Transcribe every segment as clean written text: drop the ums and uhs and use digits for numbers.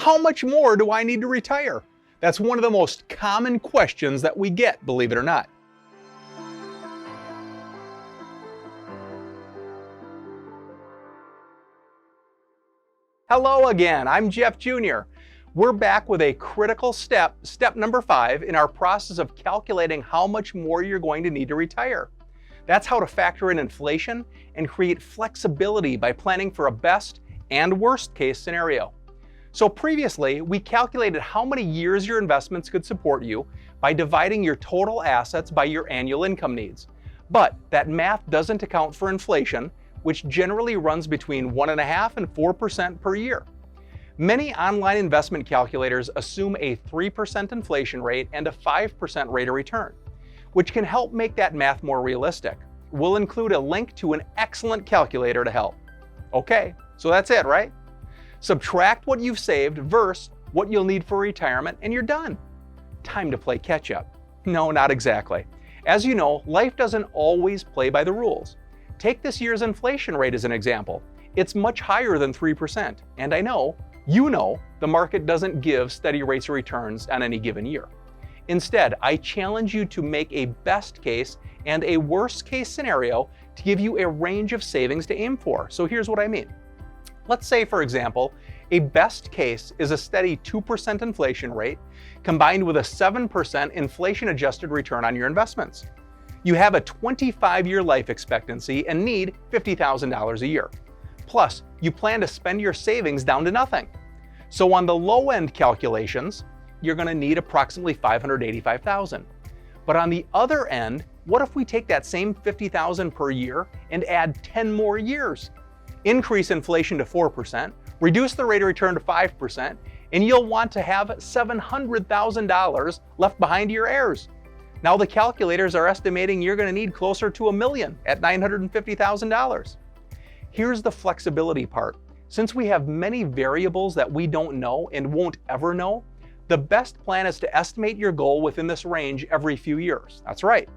How much more do I need to retire? That's one of the most common questions that we get, believe it or not. Hello again, I'm Jeff Jr. We're back with a critical step number 5 in our process of calculating how much more you're going to need to retire. That's how to factor in inflation and create flexibility by planning for a best and worst case scenario. So previously, we calculated how many years your investments could support you by dividing your total assets by your annual income needs. But that math doesn't account for inflation, which generally runs between 1.5% and 4% per year. Many online investment calculators assume a 3% inflation rate and a 5% rate of return, which can help make that math more realistic. We'll include a link to an excellent calculator to help. Okay, so that's it, right? Subtract what you've saved versus what you'll need for retirement and you're done. Time to play catch up. No, not exactly. As you know, life doesn't always play by the rules. Take this year's inflation rate as an example. It's much higher than 3%, and I know, you know, the market doesn't give steady rates of returns on any given year. Instead, I challenge you to make a best case and a worst case scenario to give you a range of savings to aim for. So here's what I mean. Let's say, for example, a best case is a steady 2% inflation rate combined with a 7% inflation-adjusted return on your investments. You have a 25-year life expectancy and need $50,000 a year. Plus, you plan to spend your savings down to nothing. So on the low-end calculations, you're going to need approximately $585,000. But on the other end, what if we take that same $50,000 per year and add 10 more years? Increase inflation to 4%, reduce the rate of return to 5%, and you'll want to have $700,000 left behind to your heirs. Now the calculators are estimating you're going to need closer to $1 million at $950,000. Here's the flexibility part. Since we have many variables that we don't know and won't ever know, the best plan is to estimate your goal within this range every few years. That's right.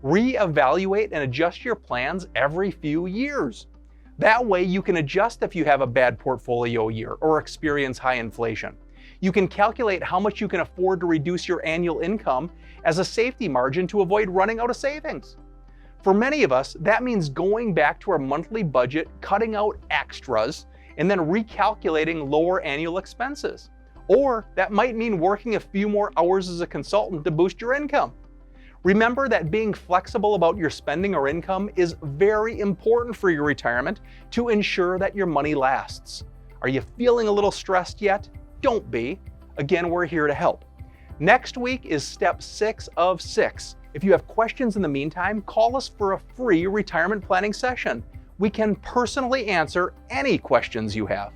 Reevaluate and adjust your plans every few years. That way you can adjust if you have a bad portfolio year or experience high inflation. You can calculate how much you can afford to reduce your annual income as a safety margin to avoid running out of savings. For many of us, that means going back to our monthly budget, cutting out extras, and then recalculating lower annual expenses. Or that might mean working a few more hours as a consultant to boost your income. Remember that being flexible about your spending or income is very important for your retirement to ensure that your money lasts. Are you feeling a little stressed yet? Don't be. Again, we're here to help. Next week is step 6 of 6. If you have questions in the meantime, call us for a free retirement planning session. We can personally answer any questions you have.